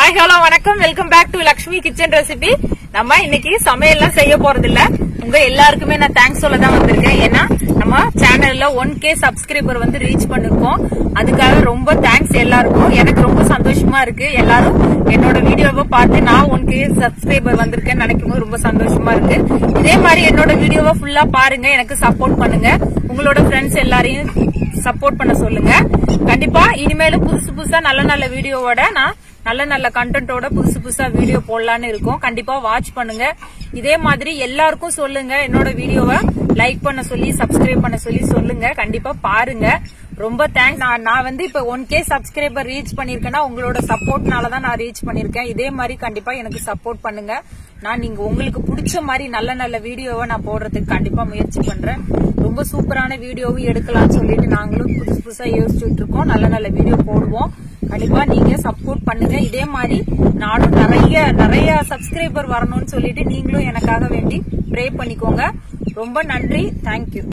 हाय hello वणक्कम welcome back to Lakshmi kitchen recipe நம்ம இன்னைக்கு சமையல்லாம் செய்ய போறது இல்ல உங்க எல்லாருக்குமே நான் தேங்க்ஸ் சொல்ல தான் வந்திருக்கேன் ஏன்னா நம்ம சேனல்ல 1k சப்ஸ்கிரைபர் வந்து ரீச் பண்ணிருக்கோம் அதுக்காக ரொம்ப தேங்க்ஸ் எல்லாருக்கும் எனக்கு ரொம்ப சந்தோஷமா இருக்கு எல்லாரும் என்னோட வீடியோவை பார்த்து நான் 1k சப்ஸ்கிரைபர் வந்திருக்கேன்னு நினைக்கும்போது ரொம்ப சந்தோஷமா இருக்கு இதே மாதிரி என்னோட வீடியோவை ஃபுல்லா பாருங்க எனக்கு சப்போர்ட் பண்ணுங்க உங்களோட ஃப்ரெண்ட்ஸ் எல்லாரையும் சப்போர்ட் பண்ண சொல்லுங்க கண்டிப்பா இனிமேலும் புதுசா நல்ல வீடியோவோட நான் நல்ல கண்டென்ட்டோட புதுசா வீடியோ போடலான்னு இருக்கோம் கண்டிப்பா வாட்ச் பண்ணுங்க இதே மாதிரி எல்லாருக்கும் சொல்லுங்க என்னோட வீடியோவை லைக் பண்ண சொல்லி சப்ஸ்கிரைப் பண்ண சொல்லி சொல்லுங்க கண்டிப்பா பாருங்க ரொம்ப தேங்க்ஸ் நான் வந்து இப்ப 1k சப்ஸ்கிரைபர் ரீச் பண்ணிருக்கேன்னா உங்களோட சப்போர்ட்னால தான் நான் ரீச் பண்ணிருக்கேன் இதே மாதிரி கண்டிப்பா எனக்கு சப்போர்ட் பண்ணுங்க நான் நீங்க உங்களுக்கு பிடிச்ச மாதிரி நல்ல வீடியோவை நான் போடுறதுக்கு கண்டிப்பா முயற்சி பண்றேன் ரொம்ப சூப்பரான வீடியோவும் எடுக்கலாம்னு சொல்லிட்டு நாங்களும் புதுசா யோசிச்சுட்டு இருக்கோம் நல்ல வீடியோ போடுவோம் கண்டிப்பா நீங்க சப்போர்ட் பண்ணுங்க இதே மாதிரி நானும் நிறைய சப்ஸ்கிரைபர் வரணும்னு சொல்லிட்டு நீங்களும் எனக்காக வேண்டி ப்ரே பண்ணிக்கோங்க ரொம்ப நன்றி தேங்க்யூ